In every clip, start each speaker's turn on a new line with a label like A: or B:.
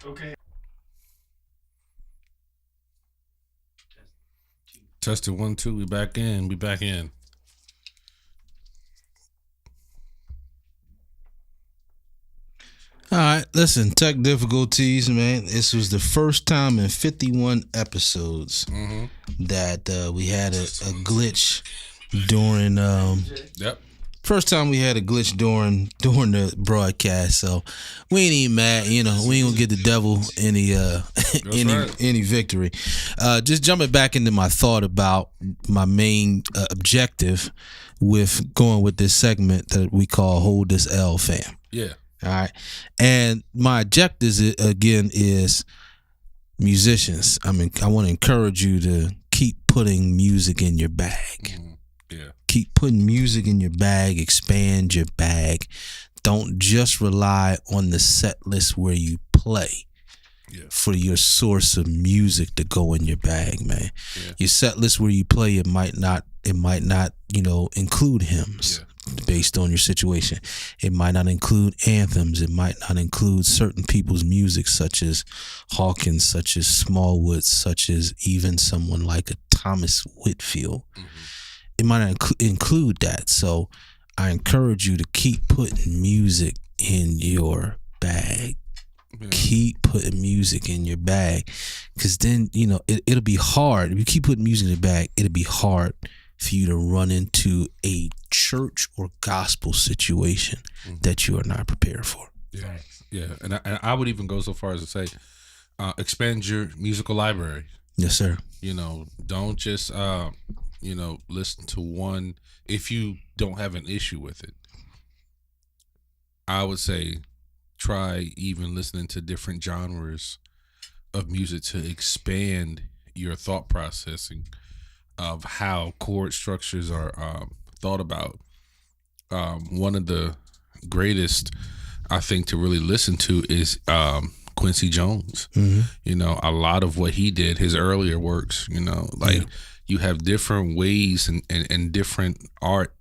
A: Okay.
B: Tested 1, 2. We back in. We back in.
C: All right, listen, tech difficulties, man. This was the first time in 51 episodes that we had a glitch during.
B: Yep.
C: First time we had a glitch during the broadcast, so we ain't even mad. You know, we ain't gonna get the devil any any victory. Just jumping back into my thought about my main objective with going with this segment that we call "Hold This L, Fam."
B: Yeah.
C: All right. And my objective again is musicians. I mean, I want to encourage you to keep putting music in your bag.
B: Yeah.
C: Keep putting music in your bag, expand your bag. Don't just rely on the set list where you play for your source of music to go in your bag, man. Yeah. Your set list where you play, it might not, include hymns. Yeah. Based on your situation. It might not include anthems. It might not include certain people's music, such as Hawkins, such as Smallwood, such as even someone like a Thomas Whitfield. It might not include that. So I encourage you to keep putting music in your bag. Keep putting music in your bag, because then, it'll be hard. If you keep putting music in your bag, it'll be hard for you to run into a church or gospel situation that you are not prepared for.
B: Yeah, yeah, and I would even go so far as to say, expand your musical library.
C: Yes, sir.
B: Don't just listen to one if you don't have an issue with it. I would say try even listening to different genres of music to expand your thought processing of how chord structures are thought about. One of the greatest, I think, to really listen to is Quincy Jones. A lot of what he did, his earlier works, you have different ways and different art,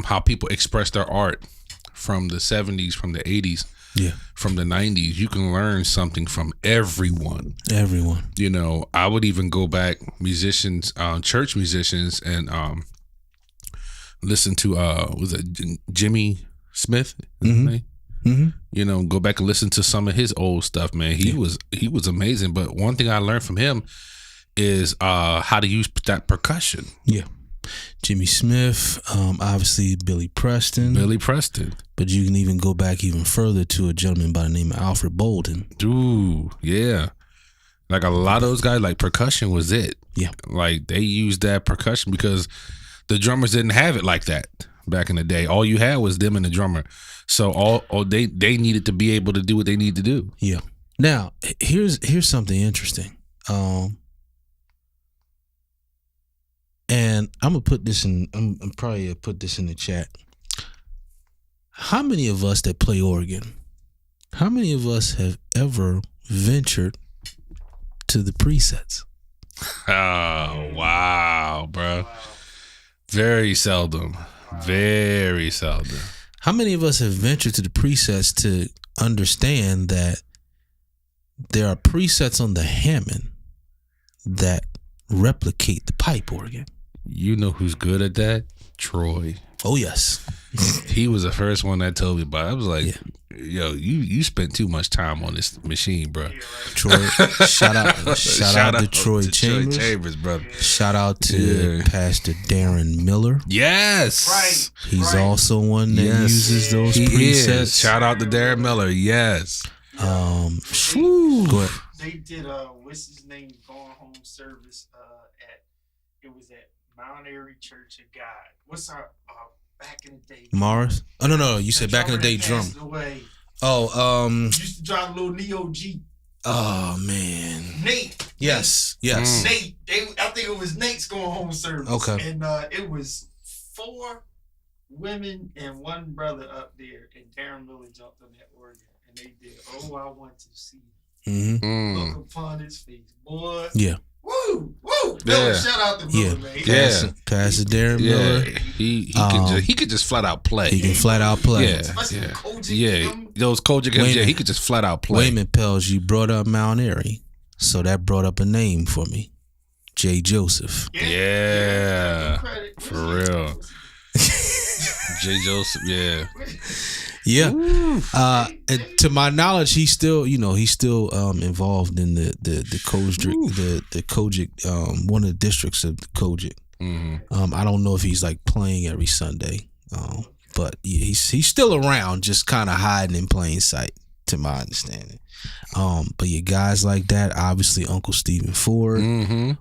B: how people express their art from the 70s, from the 80s. Yeah. From the 90s, you can learn something from everyone. I would even go back, musicians, church musicians, and listen to was it Jimmy Smith? Go back and listen to some of his old stuff, man. He was amazing. But one thing I learned from him is how to use that percussion.
C: Yeah. Jimmy Smith, obviously Billy Preston. But you can even go back even further to a gentleman by the name of Alfred Bolden.
B: Ooh, yeah. Like a lot of those guys, like percussion was it.
C: Yeah.
B: Like they used that percussion because the drummers didn't have it like that back in the day. All you had was them and the drummer. So all they needed to be able to do what they need to do.
C: Yeah. Now, here's something interesting. And I'm gonna put this in. I'm probably gonna put this in the chat. How many of us that play organ? How many of us have ever ventured to the presets?
B: Oh wow, bro! Very seldom. Very seldom.
C: How many of us have ventured to the presets to understand that there are presets on the Hammond that replicate the pipe organ?
B: You know who's good at that? Troy.
C: Oh, yes.
B: He was the first one that told me about it. I was like, yo, you spent too much time on this machine, bro.
C: Troy, shout out to Troy Chambers.
B: Troy Chambers, brother.
C: Shout out to Pastor Darren Miller.
B: Yes.
A: Right.
C: He's also one that uses those presets.
B: Is. Shout out to Darren Miller. Yes.
C: Go ahead.
A: They did what's his name, going home service it was at Mount Airy Church of God. What's our back in the day?
C: Morris? Oh no, you said back in the day drum.
A: Away.
C: Oh,
A: used to drive a little Neo G.
C: Oh man.
A: Nate.
C: Yes.
A: Nate. I think it was Nate's going home service.
C: Okay.
A: And it was 4 women and 1 brother up there, and Darren Miller jumped on that organ, and they did "Oh, I Want to See." Look upon his face, boy.
C: Yeah.
A: Woo! Woo!
B: Yeah.
A: Shout out to Miller, man.
B: Yeah.
C: Pastor Darren Miller.
B: Yeah, he could just flat out play.
C: He can flat out play.
B: Yeah,
A: Especially
B: yeah,
A: Kojic,
B: yeah.
A: him.
B: Those Kojic hymns,
C: Wayman.
B: he could just flat out play.
C: Wayman Pels, you brought up Mount Airy, so that brought up a name for me, Jay Joseph.
B: Yeah,
A: Credit.
B: for real. Jay Joseph, yeah.
C: Yeah. And to my knowledge, he's still involved in the Kojic, one of the districts of Kojic.
B: Mm-hmm.
C: I don't know if he's like playing every Sunday, but yeah, he's still around, just kind of hiding in plain sight, to my understanding. But yeah, guys like that, obviously Uncle Stephen Ford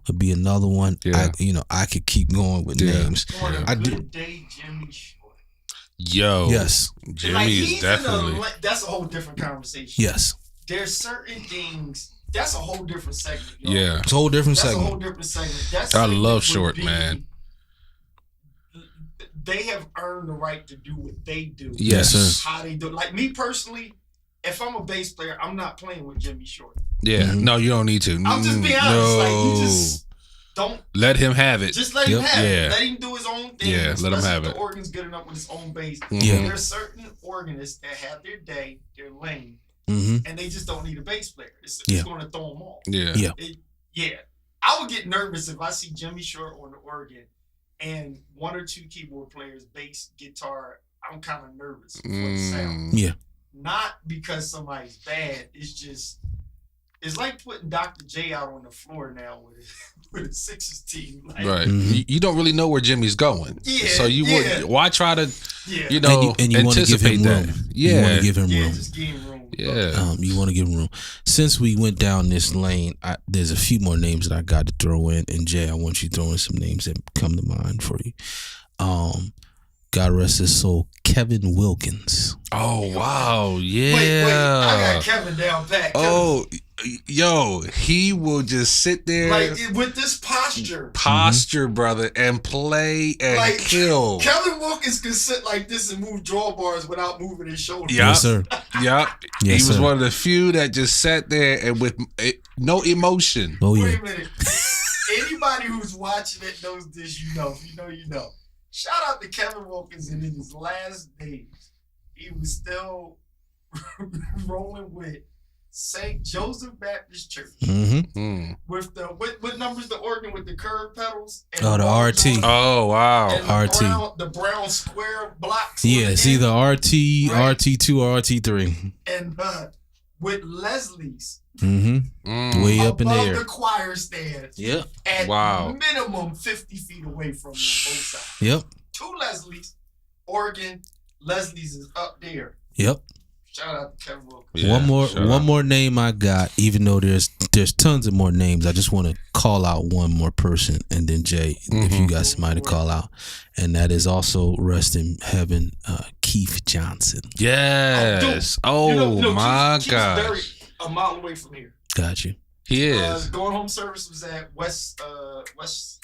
C: would be another one.
B: Yeah.
C: I could keep going with names.
A: On a
C: I
A: good
C: do.
A: day, Jimmy Short.
B: Yo,
C: Yes.
B: Jimmy
A: Like,
B: is
A: he's
B: definitely.
A: that's a whole different conversation.
C: Yes.
A: There's certain things. That's a whole different segment. Yo.
B: Yeah,
C: It's a whole different
A: That's a
C: segment.
A: whole different segment. That
B: I
A: segment
B: love
A: would
B: Short,
A: be-
B: man.
A: They have earned the right to do what they do.
B: Yes,
C: sir.
A: How they do. Like me personally, if I'm a bass player, I'm not playing with Jimmy Short.
B: yeah.
C: Mhm.
B: No, you don't need to.
A: I'll just be honest.
B: No,
A: Like you just don't.
B: let him have it.
A: Just let him
C: Yep.
A: have
B: Yeah.
A: it. Let him do his own thing.
B: Yeah, let him
A: especially
B: have
A: if
B: it.
A: The organ's good enough with his own bass.
C: Yeah.
A: There's certain organists that have their day, their lane,
C: Mm-hmm.
A: and they just don't need a bass player. It's
C: Yeah.
A: going to throw them off.
B: Yeah,
C: Yeah.
A: Yeah. I would get nervous if I see Jimmy Short on the organ and one or two keyboard players, bass, guitar. I'm kind of nervous for the sound.
B: Mm,
C: Yeah.
A: Not because somebody's bad. It's like putting Dr. J out on the floor now with a Sixers team. Like,
B: right.
C: Mhm.
B: You don't really know where Jimmy's going.
A: Yeah,
B: So you
A: yeah.
B: would. Why try to?
A: Yeah.
B: You know,
C: And you want to give
B: anticipate
C: him
B: that.
C: room. You want
B: Yeah.
C: to give him
A: Yeah,
C: room.
A: just give him room.
B: Yeah.
C: You want to give him room. Since we went down this lane, there's a few more names that I got to throw in. And Jay, I want you to throw in some names that come to mind for you. God rest his soul, Kevin Wilkins.
B: Oh wow. Yeah.
A: Wait, I got Kevin down pat.
B: Oh, yo, he will just sit there,
A: Like with this posture,
B: brother, and play and
A: Like,
B: kill.
A: Kevin Wilkins can sit like this and move drawbars without moving his shoulders.
B: Yeah.
C: Yes, sir.
B: Yep.
C: Yes,
B: He was
C: sir.
B: one of the few that just sat there and with no emotion.
C: Oh,
A: Wait
C: yeah.
A: a minute. Anybody who's watching it knows this. You know. If you know, you know. Shout out to Kevin Wilkins, and in his last days, he was still rolling with St. Joseph Baptist Church
C: Mm-hmm.
B: Mm.
A: with the what number's the organ with the curved pedals? And
C: Oh, the
A: bars
C: RT.
A: on it,
B: Oh wow.
A: and
C: RT.
A: the brown square blocks. on
C: Yeah,
A: the
C: it's
A: end.
C: either RT,
A: Right.
C: RT2, or RT3.
A: And with Leslie's
C: Mm-hmm.
B: Mm.
C: Way up in
A: above
C: there.
A: the choir stand
C: Yep.
A: at
B: Wow.
A: minimum 50 feet away from you on both sides.
C: Yep.
A: Two Leslie's, organ, Leslie's is up there.
C: Yep.
A: Shout out to Kevin Wilkins.
B: Yeah, shout out.
C: one more name I got, even though there's tons of more names. I just want to call out one more person, and then Jay, if you got somebody to call out, and that is also rest in heaven, Keith Johnson.
B: Yes. Oh my
A: Keith's
B: gosh.
A: very a mile away from here.
C: Got you.
B: He is.
A: Going home service was at West.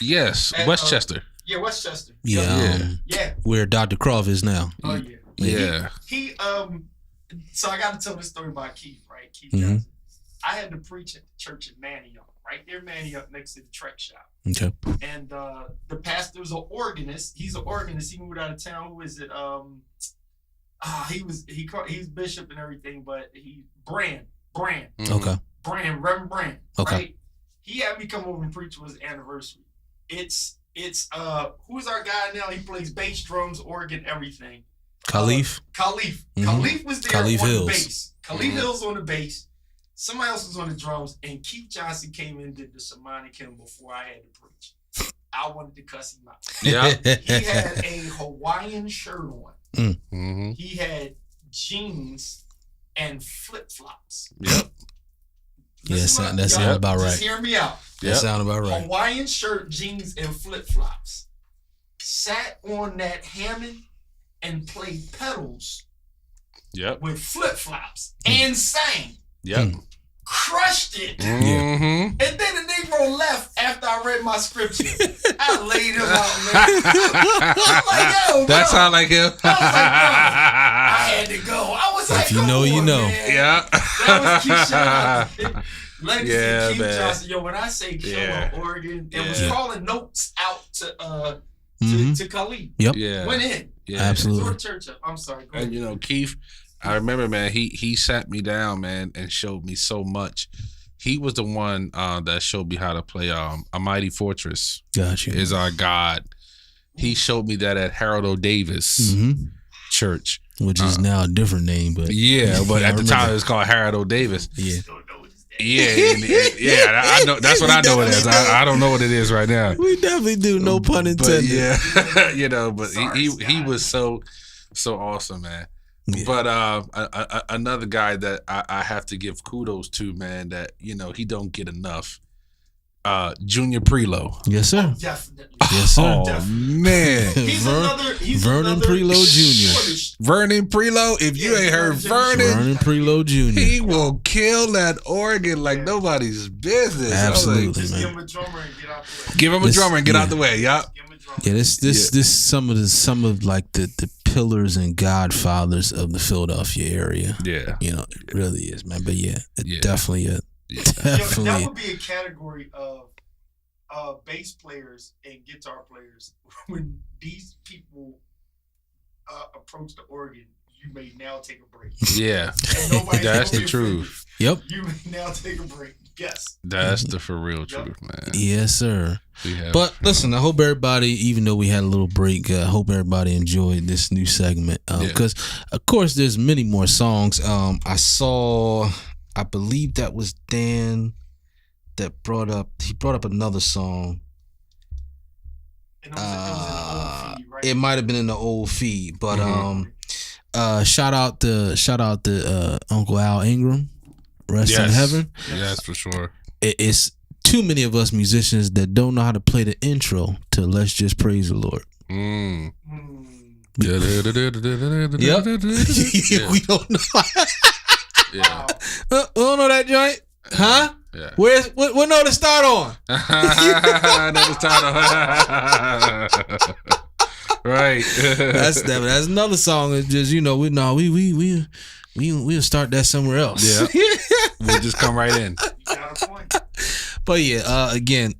B: Yes.
A: at,
B: Westchester.
A: Yeah, Westchester.
C: Yeah.
B: Yeah.
A: Yeah.
C: Where Dr. Croft is now.
A: Oh yeah.
B: Yeah.
A: He So I got to tell this story about Keith, right? Keith
C: Mhm.
A: Johnson. I had to preach at the church in Manioc, right there, Manioc, next to the Trek shop.
C: Okay.
A: And the pastor's an organist. He's an organist. He moved out of town. Who is it? He's bishop and everything, but Brand,
B: Mhm.
C: Okay.
A: Reverend Brand.
C: Okay.
A: Right? He had me come over and preach for his anniversary. It's who's our guy now? He plays bass, drums, organ, everything.
C: Khalif.
A: Khalif.
C: Mhm.
A: Khalif was there
C: Khalif
A: on
C: Hills.
A: the bass. Khalif
B: Mhm.
A: Hills on the bass. Somebody else was on the drums, and Keith Johnson came in and did the shamanic hymn before I had to preach. I wanted to cuss him out.
B: Yeah.
A: He had a Hawaiian shirt on.
B: Mm-hmm.
A: He had jeans and flip flops.
B: Yep.
C: That sounds about right.
A: Just hear me out.
C: That
B: Yep.
C: sound about right.
A: Hawaiian shirt, jeans, and flip flops. Sat on that Hammond and played pedals
B: Yep.
A: with flip flops and sang.
B: Yep.
A: Crushed it.
B: Mm-hmm.
A: And then the Negro left after I read my scripture. I laid him out, man. I was like, yo,
B: That
A: bro.
B: sound like him.
A: I had to go. I was like,
C: If you
A: come
C: know, know, you know.
A: Man.
B: Yeah.
A: That was Keyshawn. Legacy
B: Yeah,
A: Keith
B: man.
A: Johnson. Yo, when I say kill
B: Yeah.
A: on Oregon, it was
B: Yeah.
A: calling notes out to
C: Mhm.
A: to Khalid.
C: Yep.
B: Yeah.
A: Went in.
B: Yeah.
C: Absolutely.
A: Sort of church up. I'm sorry. Go
B: And
A: ahead.
B: you know, Keith, I remember, man, he sat me down, man, and showed me so much. He was the one that showed me how to play A Mighty Fortress
C: Gotcha.
B: is Our God. He showed me that at Harold O. Davis
C: Mhm.
B: Church.
C: Which is now a different name, but
B: Yeah, but
C: I
B: at the
C: remember.
B: time it was called Harold O. Davis.
C: yeah.
A: Don't know what his name.
B: Yeah, I know. That's what I know it as. I don't know what it is right now.
C: We definitely do. No pun
B: But
C: intended.
B: yeah, you know, but
A: Sorry,
B: he
A: Scott.
B: was so awesome, man.
C: Yeah.
B: But another guy that I have to give kudos to, man, that you know he don't get enough. Junior Prelo.
C: Yes, sir.
A: Definitely.
C: Yes, sir.
B: Oh
A: Definitely.
B: man,
A: He's
C: Vernon
A: another
C: Prelo Jr.
A: shortish-
B: Vernon Prelo. If you
A: Yeah,
B: ain't heard
A: Vernon
B: Vernon,
C: Vernon Prelo Jr.
B: he will kill that organ like
A: Yeah.
B: nobody's business. I was like,
C: Absolutely,
A: Just
C: man.
A: give him a drummer and get out the way.
B: give him a
C: This-
B: drummer and get
C: yeah.
B: out the way. Yup.
A: Give him a drummer.
C: Yeah, this some of like the pillars and godfathers of the Philadelphia area.
B: Yeah.
C: You know, it really is, man. But yeah,
B: Yeah.
C: definitely
A: Yo, that
C: definitely.
A: would be a category of bass players and guitar players. When these people approach the organ, you may now take a break.
B: Yeah.
A: And nobody's
B: That's
A: gonna
B: the
A: be
B: truth.
C: Yep.
A: offended. You may now take a break. Yes.
B: That's the for real truth, man.
C: Yes, sir.
B: We have,
C: But listen, I hope everybody, even though we had a little break, I hope everybody enjoyed this new segment. Because, of course, there's many more songs. I believe that was Dan that brought up another song.
A: And it was in the old feed, right?
C: It might have been in the old feed, but
B: Mhm.
C: shout out to Uncle Al Ingram, rest in
B: Yes.
C: heaven.
B: Yes, for sure.
C: It's too many of us musicians that don't know how to play the intro to "Let's Just Praise the Lord."
B: Mm.
A: Mm.
B: Yeah.
C: We don't know.
B: Yeah.
A: Wow.
C: Don't know that joint, huh?
B: Yeah.
C: What note to start on?
B: Another title. Right.
C: That's another song. It's just we'll start that somewhere else.
B: Yeah. We'll just come right in.
A: You got a point.
C: But yeah, again,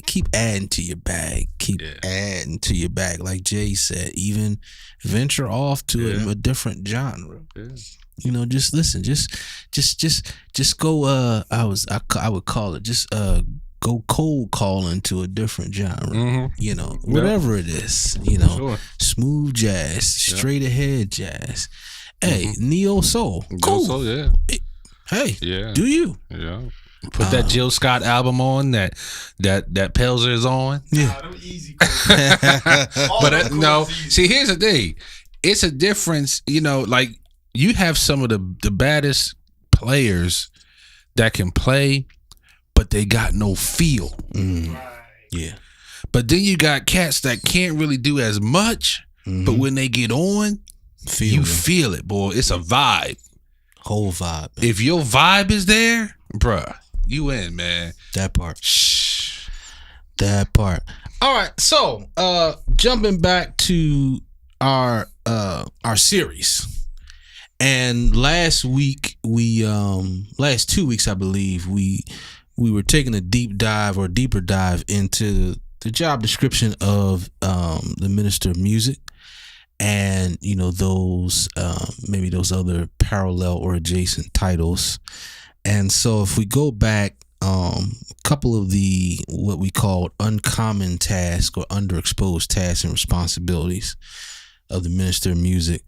C: keep adding to your bag. Keep adding to your bag. Like Jay said, even venture off to a different genre.
B: Yeah.
C: You know, just listen. Just go. I would call it just go cold calling to a different genre.
B: Mm-hmm.
C: You know, whatever it is. You know,
B: Sure.
C: smooth jazz, straight ahead jazz. Hey, neo soul, cool.
B: So, yeah.
C: Hey,
B: Yeah.
C: do you?
B: Yeah. Put that Jill Scott album on that Pelzer is on.
C: Yeah.
A: Nah, them easy chords. All
B: But
A: them
B: no,
A: chords easy.
B: see, here's the thing. It's a difference, you know, like you have some of the baddest players that can play, but they got no feel.
C: Mm,
A: Right.
C: yeah.
B: But then you got cats that can't really do as much, but when they get on,
C: feel
B: you
C: it.
B: feel it, boy. It's a vibe.
C: Whole vibe. Man.
B: If your vibe is there, bruh, you in, man.
C: That part.
B: Shh.
C: That part. All right. So, jumping back to our series. And last 2 weeks, I believe, we were taking a deeper dive into the job description of the minister of music, and you know those maybe those other parallel or adjacent titles. And so, if we go back, a couple of the what we called uncommon tasks or underexposed tasks and responsibilities of the minister of music.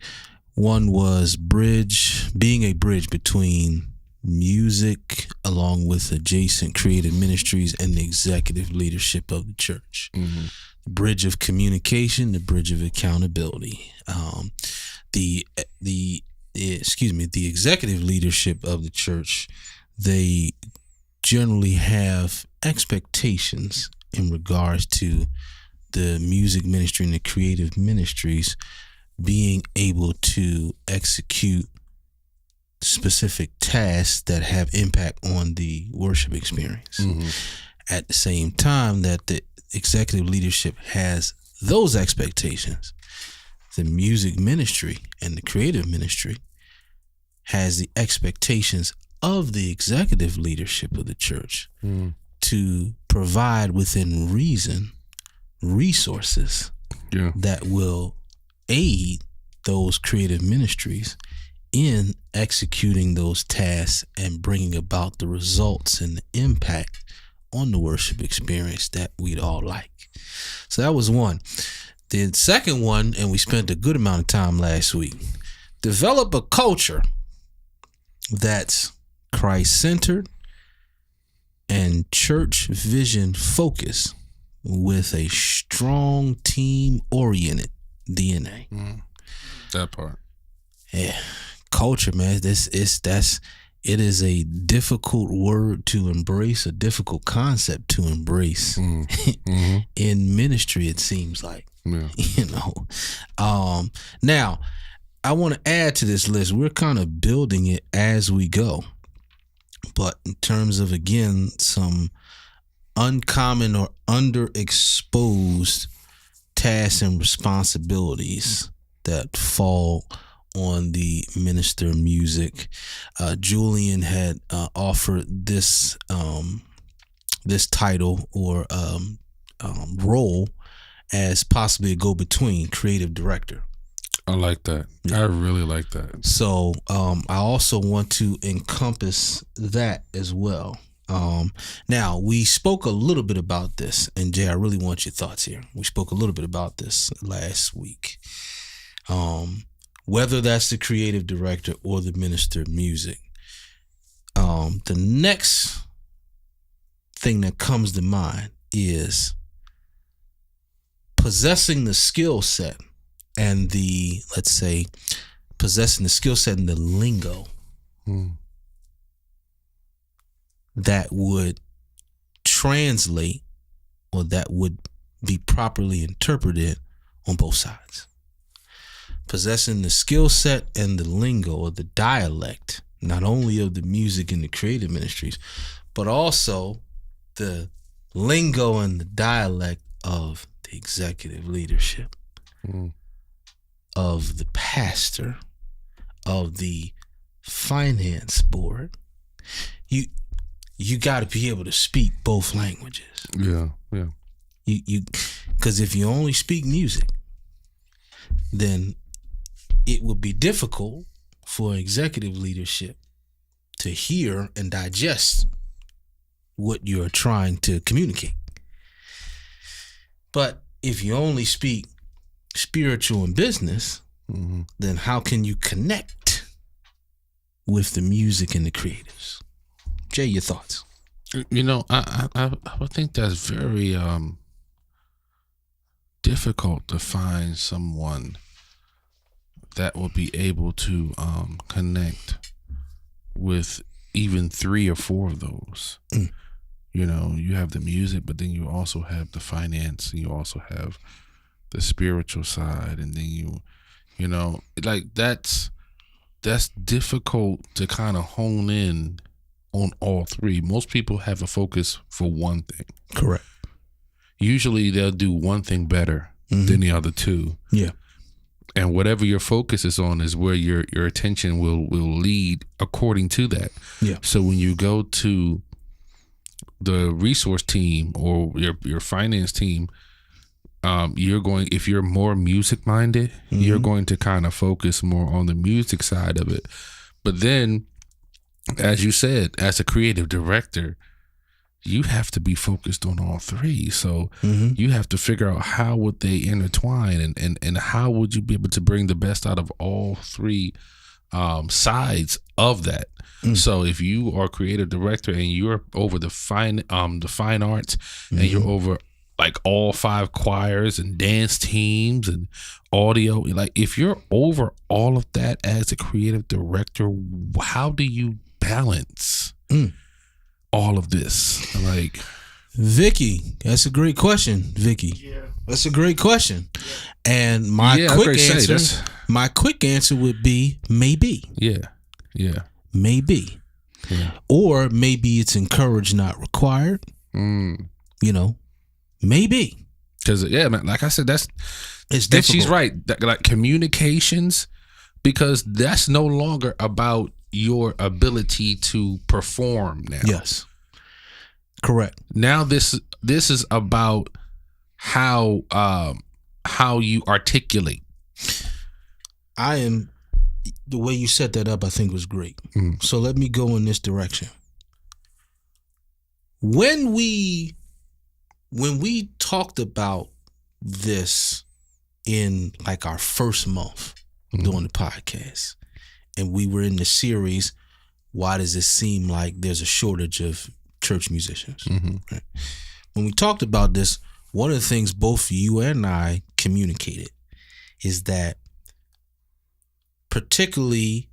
C: One was being a bridge between music along with adjacent creative ministries and the executive leadership of the church.
B: Mm-hmm.
C: The bridge of communication, the bridge of accountability. The executive leadership of the church, they generally have expectations in regards to the music ministry and the creative ministries being able to execute specific tasks that have impact on the worship experience.
B: Mm-hmm.
C: At the same time that the executive leadership has those expectations, the music ministry and the creative ministry has the expectations of the executive leadership of the church to provide within reason resources that will aid those creative ministries in executing those tasks and bringing about the results and the impact on the worship experience that we'd all like. So that was one. The second one, and we spent a good amount of time last week, develop a culture that's Christ-centered and church vision focused with a strong team-oriented DNA.
B: That part.
C: Yeah. Culture, man. It is a difficult word to embrace, a difficult concept to embrace in ministry, it seems like.
B: Yeah.
C: You know. Now, I want to add to this list. We're kind of building it as we go. But in terms of, again, some uncommon or underexposed tasks and responsibilities that fall on the minister of music, Julian had offered this this title or role as possibly a go-between, creative director.
B: I like that. I really like that.
C: So I also want to encompass that as well. Now, we spoke a little bit about this, and Jay, I really want your thoughts here. We spoke a little bit about this last week. Whether that's the creative director or the minister of music. The next thing that comes to mind is possessing the skill set and the, let's say, possessing the skill set and the lingo that would translate or that would be properly interpreted on both sides. Possessing the skill set and the lingo or the dialect, not only of the music and the creative ministries, but also the lingo and the dialect of the executive leadership, of the pastor, of the finance board. You got to be able to speak both languages.
B: Yeah.
C: Because if you only speak music, then it would be difficult for executive leadership to hear and digest what you're trying to communicate. But if you only speak spiritual and business, then how can you connect with the music and the creatives? Jay, your thoughts?
B: You know, I would think that's very difficult to find someone that will be able to connect with even 3 or 4 of those. You know, you have the music, but then you also have the finance, and you also have the spiritual side, and then you know, like that's difficult to kind of hone in on all 3. Most people have a focus for one thing.
C: Correct.
B: Usually they'll do one thing better than the other 2.
C: Yeah.
B: And whatever your focus is on is where your attention will lead according to that.
C: Yeah.
B: So when you go to the resource team or your finance team, you're going, if you're more music minded, you're going to kind of focus more on the music side of it. But then, as you said, as a creative director, you have to be focused on all 3. So you have to figure out how would they intertwine and how would you be able to bring the best out of all 3 sides of that. So if you are creative director and you're over the fine arts and you're over like all 5 choirs and dance teams and audio, like if you're over all of that as a creative director, how do you balance all of this? Like,
C: Vicky, that's a great question, Vicky.
A: Yeah.
C: That's a great question. And my quick answer would be maybe.
B: Yeah.
C: Maybe. Yeah. Or maybe it's encouraged, not required. You know, maybe.
B: Because, yeah, man, like I said,
C: it's difficult.
B: She's right. Like communications, because that's no longer about your ability to perform now.
C: Yes. Correct.
B: Now this is about how you articulate.
C: The way you set that up, I think was great. So let me go in this direction. When we talked about this in like our first month doing the podcast, and we were in the series, why does it seem like there's a shortage of church musicians? Right? When we talked about this, one of the things both you and I communicated is that particularly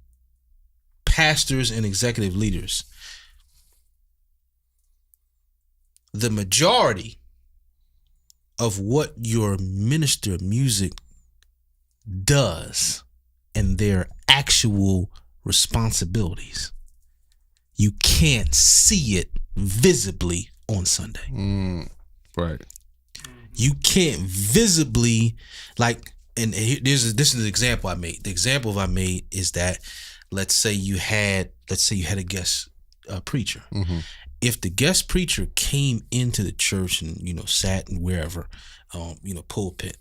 C: pastors and executive leaders, the majority of what your minister of music does and their actual responsibilities, you can't see it visibly on Sunday.
B: Right.
C: You can't visibly, like, and this is the example I made. The example I made is that let's say you had a guest preacher. If the guest preacher came into the church and sat in wherever, pulpit,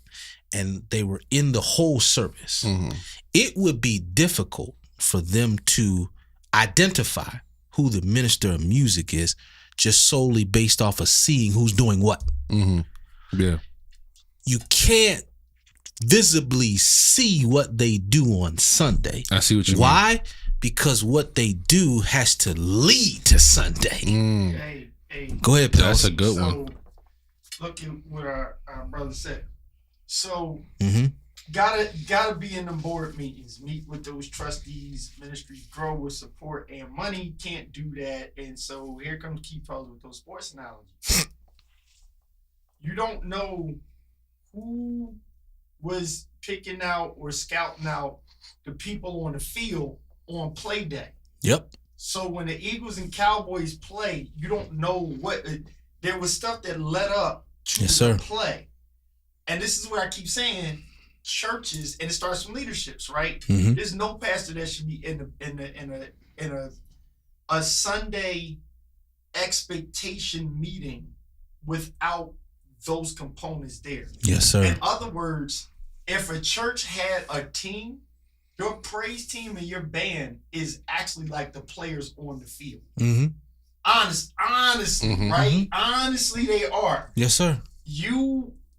C: and they were in the whole service, it would be difficult for them to identify who the minister of music is just solely based off of seeing who's doing what.
B: Yeah.
C: You can't visibly see what they do on Sunday.
B: I see what you mean.
C: Why? Because what they do has to lead to Sunday.
A: Hey,
C: go ahead, Pels.
B: That's a good one.
A: Look at what our brother said. So gotta be in the board meetings, meet with those trustees, ministries grow with support and money. Can't do that. And so here comes Keith Pels with those sports analogies. You don't know who was picking out or scouting out the people on the field on play day.
C: Yep.
A: So when the Eagles and Cowboys play, you don't know what there was stuff that led up to the play. And this is what I keep saying, churches, and it starts from leaderships, right? There's no pastor that should be in a Sunday expectation meeting without those components there.
C: Yes, sir.
A: In other words, if a church had a team, your praise team and your band is actually like the players on the field. Honestly, right? Honestly, they are.
C: Yes, sir.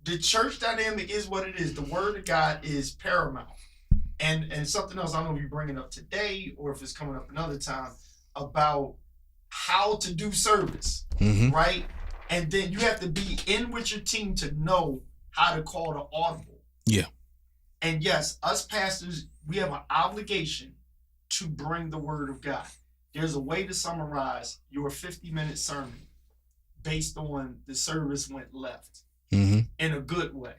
A: The church dynamic is what it is. The word of God is paramount. And something else, I don't know if you're bringing up today or if it's coming up another time, about how to do service, right? And then you have to be in with your team to know how to call the audible.
C: Yeah.
A: And yes, us pastors, we have an obligation to bring the word of God. There's a way to summarize your 50-minute sermon based on the service went left in a good way.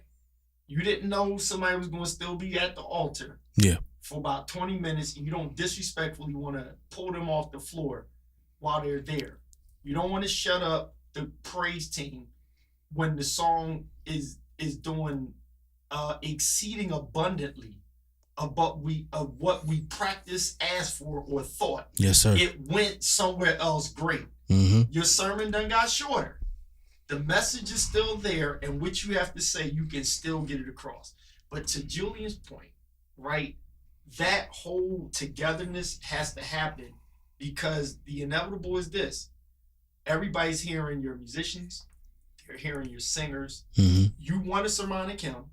A: You didn't know somebody was going to still be at the altar for about 20 minutes, and you don't disrespectfully want to pull them off the floor while they're there. You don't want to shut up the praise team when the song is doing exceeding abundantly of what we practiced, asked for, or thought.
C: Yes, sir.
A: It went somewhere else great. Your sermon done got shorter. The message is still there, and what you have to say, you can still get it across. But to Julian's point, right, that whole togetherness has to happen, because the inevitable is this. Everybody's hearing your musicians. They're hearing your singers. You want a sermonic hymn.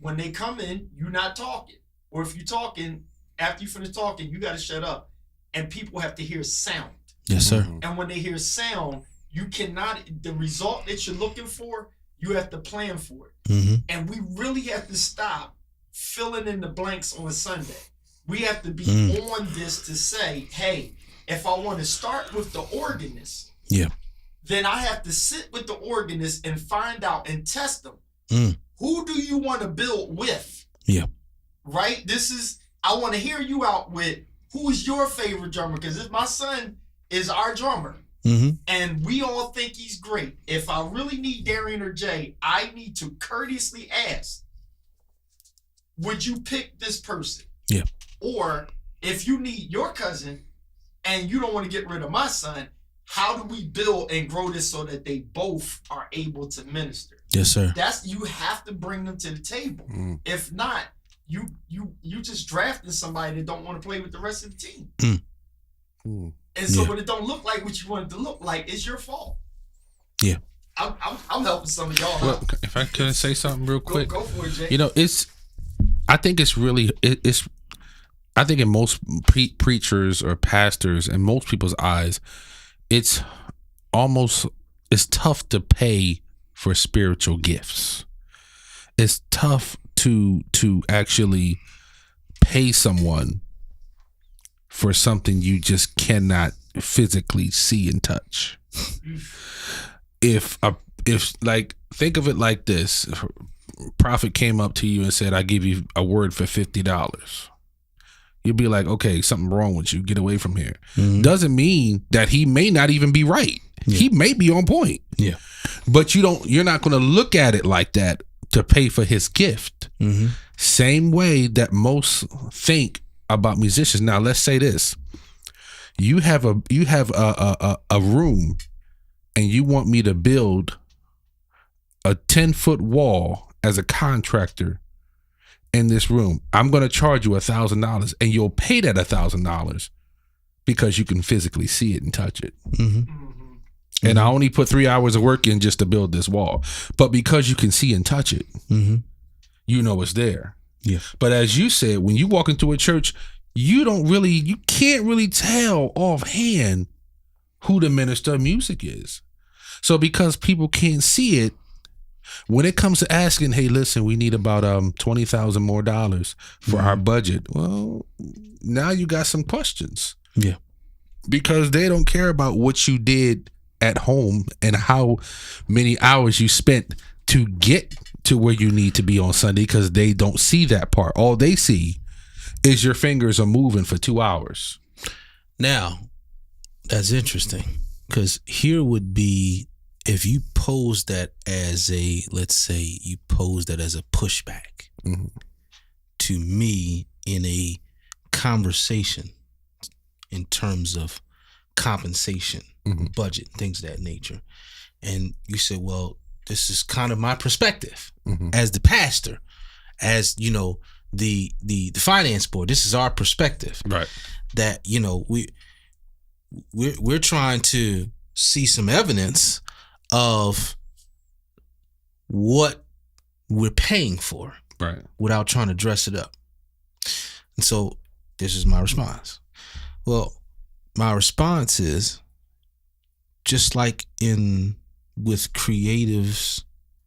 A: When they come in, you're not talking. Or if you're talking, after you finish talking, you got to shut up. And people have to hear sound.
C: Yes, sir.
A: And when they hear sound, you cannot, the result that you're looking for, you have to plan for it. And we really have to stop filling in the blanks on Sunday. We have to be on this to say, hey, if I want to start with the organist, then I have to sit with the organist and find out and test them. Who do you want to build with? Right? I want to hear you out with who is your favorite drummer, because if my son is our drummer, and we all think he's great, if I really need Darian or Jay, I need to courteously ask, would you pick this person? Or if you need your cousin, and you don't want to get rid of my son. How do we build and grow this so that they both are able to minister?
C: Yes, sir.
A: You have to bring them to the table. If not, you just drafting somebody that don't want to play with the rest of the team. And so when it don't look like what you want it to look like, it's your fault.
C: Yeah.
A: I'm helping some of y'all.
B: Well, if I could say something real quick,
A: go for it, Jay.
B: You know, I think it's really I think in most preachers or pastors and most people's eyes, it's tough to pay for spiritual gifts. It's tough to actually pay someone for something you just cannot physically see and touch. If like, think of it like this: if a prophet came up to you and said, "I give you a word for $50." You'd be like, "Okay, something wrong with you. Get away from here." Doesn't mean that he may not even be right. Yeah. He may be on point.
C: Yeah,
B: but you're not going to look at it like that to pay for his gift. Same way that most think about musicians. Now, let's say this: you have a room, and you want me to build a 10-foot wall as a contractor in this room. I'm going to charge you $1,000, and you'll pay that $1,000 because you can physically see it and touch it. And I only put 3 hours of work in just to build this wall, but because you can see and touch it, you know it's there.
C: Yeah.
B: But as you said, when you walk into a church, you can't really tell offhand who the minister of music is. So because people can't see it, when it comes to asking, "Hey, listen, we need about $20,000 more for our budget," well, now you got some questions.
C: Yeah.
B: Because they don't care about what you did at home and how many hours you spent to get to where you need to be on Sunday, because they don't see that part. All they see is your fingers are moving for 2 hours.
C: Now, that's interesting, because here would be, if you pose that as let's say you pose that as a pushback to me in a conversation in terms of compensation, budget, things of that nature. And you say, well, this is kind of my perspective as the pastor, as, you know, the finance board. This is our perspective.
B: Right.
C: That, you know, we're trying to see some evidence of what we're paying for,
B: right,
C: without trying to dress it up. And so this is my response. Well, my response is, just like with creatives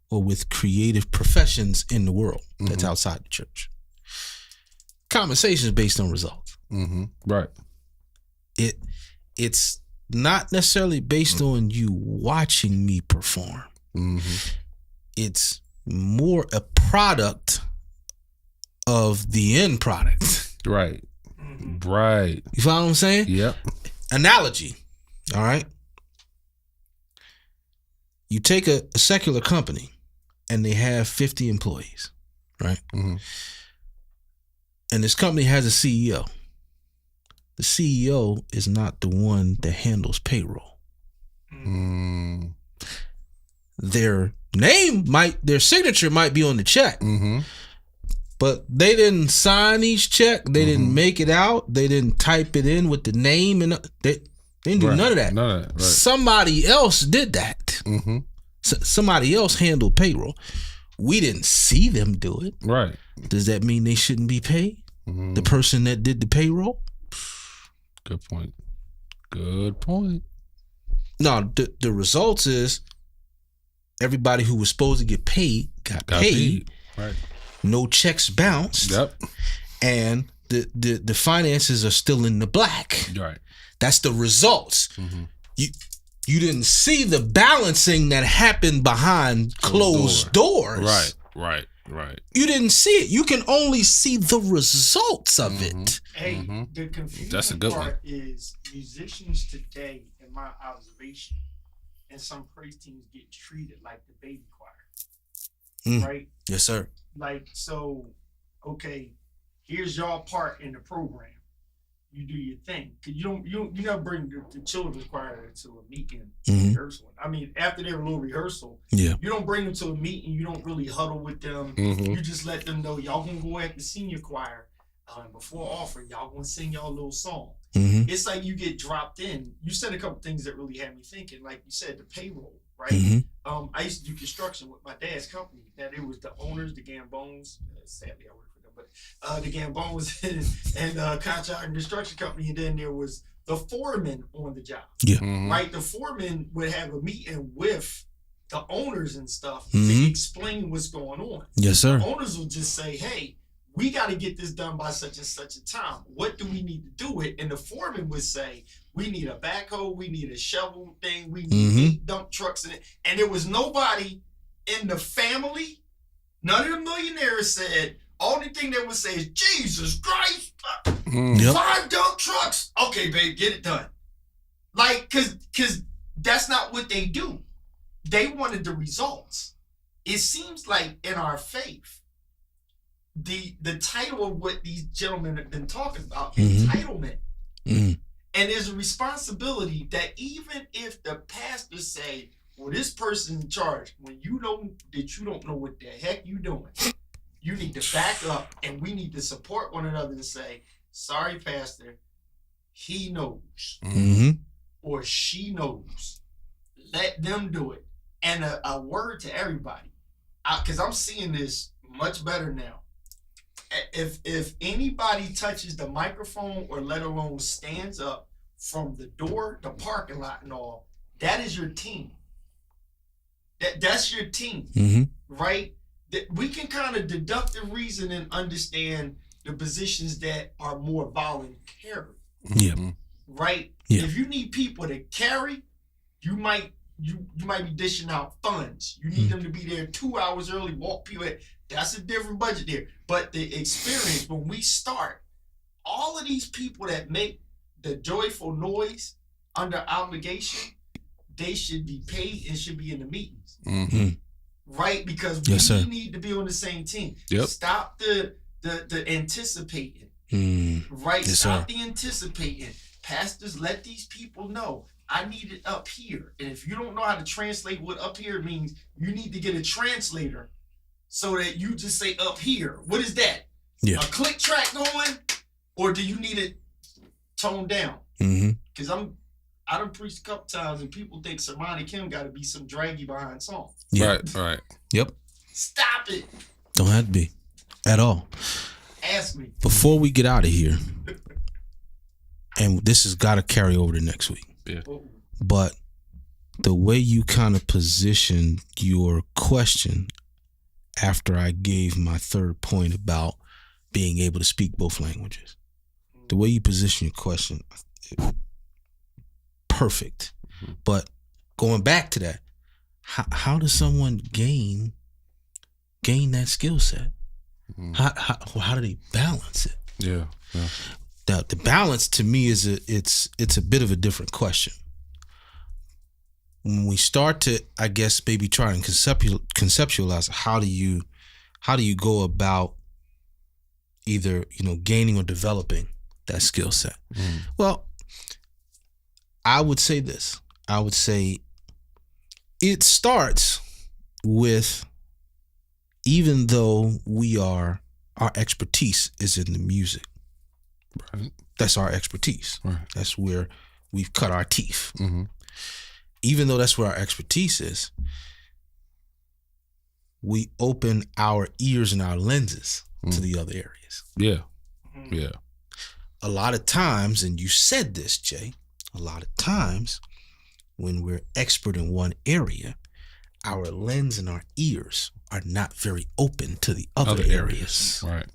C: or with creative professions in the world that's outside the church, compensation is based on results.
B: Right.
C: It's not necessarily based on you watching me perform. It's more a product of the end product.
B: Right. Right.
C: You follow what I'm saying?
B: Yep.
C: Analogy. All right. You take a secular company and they have 50 employees, right? And this company has a CEO. The CEO is not the one that handles payroll. Their signature might be on the check, but they didn't sign each check. They didn't make it out. They didn't type it in with the name, and they didn't do none of that.
B: Right.
C: Somebody else did that. Somebody else handled payroll. We didn't see them do it.
B: Right.
C: Does that mean they shouldn't be paid? The person that did the payroll?
B: Good point. Good point.
C: No, the results is everybody who was supposed to get paid got paid.
B: Right.
C: No checks bounced.
B: Yep.
C: And the finances are still in the black.
B: Right.
C: That's the results. You didn't see the balancing that happened behind closed doors.
B: Right.
C: You didn't see it. You can only see the results of it.
A: Hey, the confusing
B: That's a good
A: part is musicians today, in my observation, and some praise teams get treated like the baby choir. Right?
C: Yes, sir.
A: Like, so, okay, here's y'all part in the program. you do your thing. Cause you never bring the children's choir to a meeting
C: Mhm.
A: rehearsal. I mean, after their little rehearsal,
C: Yeah.
A: you don't bring them to a meeting. You don't really huddle with them.
B: Mhm.
A: You just let them know y'all gonna go at the senior choir. Before offering, y'all gonna sing y'all a little song.
C: Mm-hmm.
A: It's like you get dropped in. You said a couple things that really had me thinking. Like you said, the payroll, right?
C: Mm-hmm.
A: I used to do construction with my dad's company. Now it was the owners, the Gambones. Sadly, I work for them, but the Gambones and contract construction company. And then there was the foreman on the job,
C: Yeah.
B: Mhm.
A: right? The foreman would have a meeting with the owners and stuff
C: Mhm.
A: to explain what's going on.
C: Yes, sir.
A: Owners will just say, "Hey, we got to get this done by such and such a time. What do we need to do it?" And the foreman would say, "We need a backhoe, we need a shovel thing, we need
C: Mhm.
A: 8 dump trucks in it." And there was nobody in the family, none of the millionaires said, only thing they would say is, "Jesus Christ,
B: Mhm.
C: Yep.
A: 5 dump trucks. Okay, babe, get it done." Like, cause that's not what they do. They wanted the results. It seems like in our faith, the title of what these gentlemen have been talking about,
C: Mhm.
A: entitlement.
C: Mm.
A: And there's a responsibility that even if the pastor say, "Well, this person's in charge," when you know that you don't know what the heck you doing, you need to back up, and we need to support one another and say, "Sorry, pastor, he knows
C: Mm-hmm.
A: or she knows. Let them do it." And a word to everybody, because I'm seeing this much better now. If anybody touches the microphone or let alone stands up from the door, the parking lot and all, that is your team. That's your team,
C: Mm-hmm.
A: right? That we can kind of deduct the reason and understand the positions that are more voluntary,
C: Yeah.
B: Mhm.
A: right?
C: Yeah.
A: If you need people to carry, you might be dishing out funds. You need them to be there 2 hours early, walk people in. That's a different budget there. But the experience, when we start, all of these people that make the joyful noise under obligation, they should be paid and should be in the meetings,
B: Mhm.
A: right? Because
C: Yes,
A: we
C: sir.
A: need to be on the same team.
B: Yep.
A: Stop the anticipating,
C: Mm.
A: right?
C: Yes,
A: Stop the anticipating. Pastors, let these people know, I need it up here. And if you don't know how to translate what up here means, you need to get a translator so that you just say up here. What is that?
C: Yeah.
A: A click track going? Or do you need it toned down?
C: Mm-hmm.
A: Because I done preached a couple times and people think Sermani Kim got to be some draggy behind song.
C: Yeah.
B: Right.
C: Yep.
A: Stop it.
C: Don't have to be at all.
A: Ask me.
C: Before we get out of here, and this has got to carry over to next week,
A: Oh,
C: but the way you kind of position your question after I gave my third point about being able to speak both languages, the way you position your question, perfect. But going back to that, how does someone gain that skill set?
B: Mhm.
C: How do they balance it?
B: Yeah. Yeah.
C: The balance to me is it's a bit of a different question. When we start to, I guess, maybe try and conceptualize how do you go about either gaining or developing that skill set.
B: Mhm.
C: Well, I would say this. I would say it starts with, even though our expertise is in the music.
B: Right.
C: That's our expertise.
B: Right.
C: That's where we've cut our teeth.
B: Mhm.
C: Even though that's where our expertise is, we open our ears and our lenses to the other areas.
B: Yeah. Yeah.
C: A lot of times, and you said this, Jay, a lot of times when we're expert in one area, our lens and our ears are not very open to the other areas.
B: Right.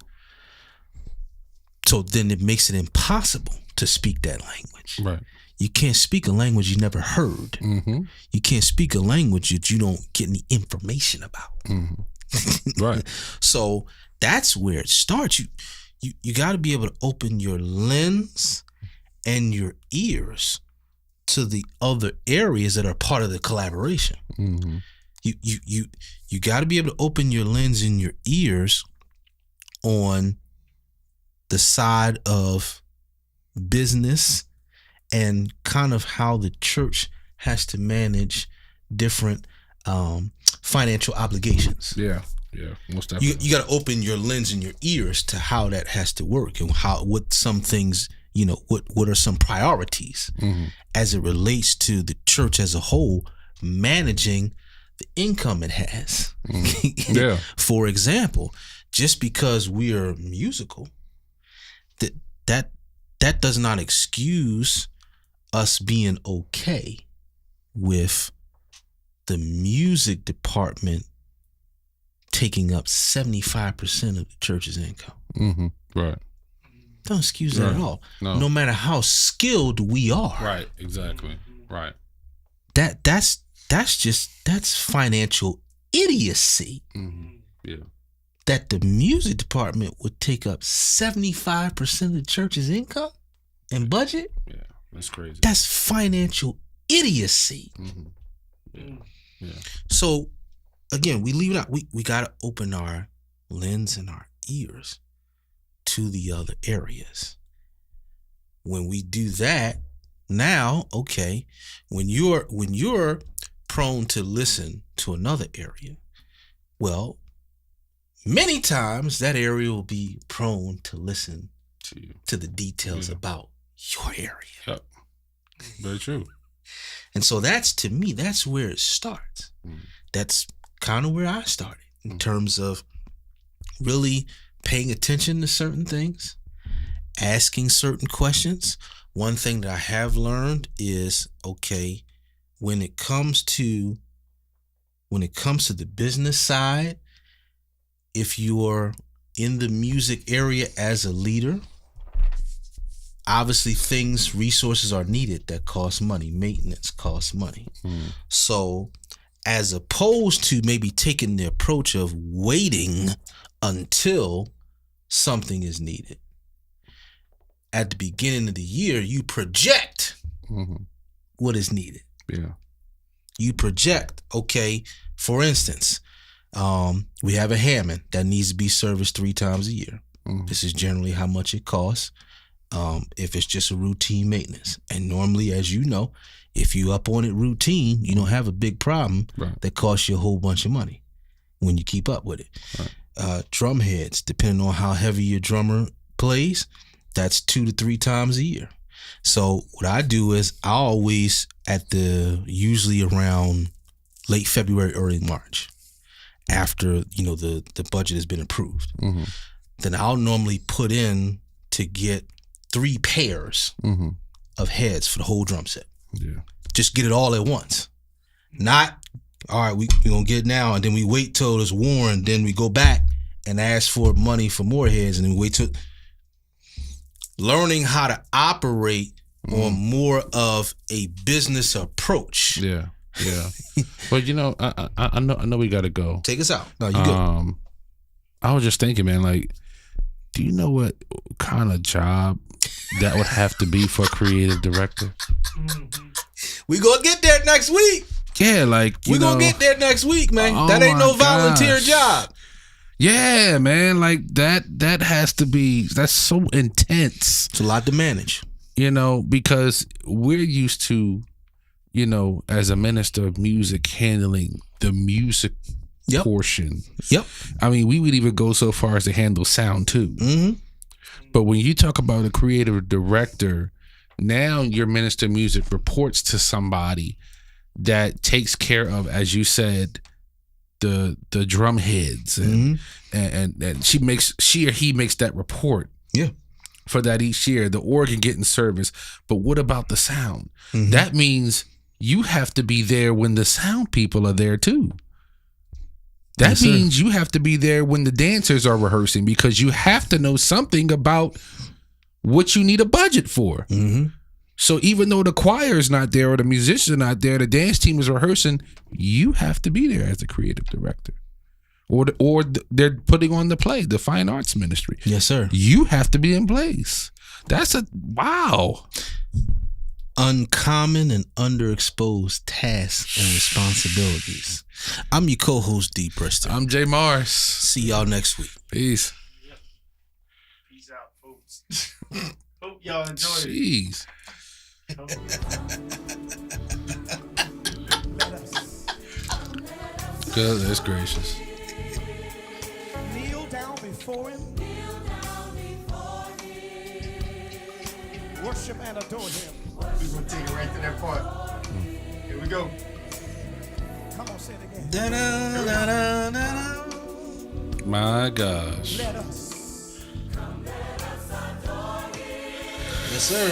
C: So then it makes it impossible to speak that language.
B: Right.
C: You can't speak a language you never heard.
B: Mm-hmm.
C: You can't speak a language that you don't get any information about.
B: Mm-hmm. Right.
C: So that's where it starts. You got to be able to open your lens and your ears to the other areas that are part of the collaboration.
B: Mm-hmm.
C: You got to be able to open your lens and your ears on the side of business and kind of how the church has to manage different financial obligations.
B: Yeah, most definitely.
C: You got to open your lens and your ears to how that has to work and what some things, what are some priorities as it relates to the church as a whole managing the income it has.
B: Yeah.
C: For example, just because we are musical, that does not excuse us being okay with the music department taking up 75% of the church's income.
B: Right.
C: Don't excuse that at all.
B: No
C: matter how skilled we are.
B: Right. Exactly. Right.
C: That's financial idiocy.
B: Yeah.
C: That the music department would take up 75% of the church's income and budget.
B: Yeah, that's crazy.
C: That's financial idiocy.
B: Yeah.
C: So again, we leave it out. We gotta open our lens and our ears to the other areas. When we do that, now, okay, when you're prone to listen to another area, well, many times that area will be prone to listen to the details about your area.
B: Yep. Very true.
C: And so to me, that's where it starts. That's kind of where I started in terms of really paying attention to certain things, asking certain questions. One thing that I have learned is, okay, when it comes to the business side, if you're in the music area as a leader, obviously resources are needed that cost money. Maintenance costs money. So as opposed to maybe taking the approach of waiting until something is needed, at the beginning of the year, you project what is needed.
B: Yeah.
C: You project, okay, for instance, we have a Hammond that needs to be serviced 3 times a year. This is generally how much it costs if it's just a routine maintenance. And normally, as you know, if you up on it routine, you don't have a big problem that costs you a whole bunch of money when you keep up with it. Right. Drum heads, depending on how heavy your drummer plays, that's 2 to 3 times a year. So what I do is I always usually around late February, early March, after the budget has been approved, then I'll normally put in to get 3 pairs of heads for the whole drum set.
B: Yeah,
C: just get it all at once. Not all right. We gonna get it now, and then we wait till it's worn, then we go back and ask for money for more heads, and then we wait till. Learning how to operate on more of a business approach.
B: Yeah. But I know we gotta go.
C: Take us out. No, you good.
B: I was just thinking, man, like, do you know what kind of job that would have to be for a creative director?
C: We gonna get there next week.
B: Yeah, like
C: we gonna get there next week, man. That ain't no volunteer job.
B: Yeah, man, like that has to be, that's so intense.
C: It's a lot to manage.
B: Because we're used to, as a minister of music, handling the music portion.
C: Yep.
B: I mean, we would even go so far as to handle sound too. But when you talk about a creative director, now your minister of music reports to somebody that takes care of, as you said, the drum heads and she or he makes that report for that each year, the organ getting service. But what about the sound? That means you have to be there when the sound people are there too. That means you have to be there when the dancers are rehearsing, because you have to know something about what you need a budget for. So even though the choir is not there or the musicians are not there, the dance team is rehearsing, you have to be there as the creative director. Or they're putting on the play, the fine arts ministry.
C: Yes, sir.
B: You have to be in place. That's wow.
C: Uncommon and underexposed tasks and responsibilities. I'm your co-host, D. Preston.
B: I'm Jay Mars.
C: See y'all next week.
B: Peace.
A: Peace out, folks. hope y'all enjoyed it.
B: Jeez. Goodness gracious.
D: Kneel down before him. Worship and adore him.
A: We're gonna take it right to that part. Here we go.
D: Come on, say it again.
C: Da-da-da-da-da-da.
B: My gosh.
D: Let us.
C: Yes, sir.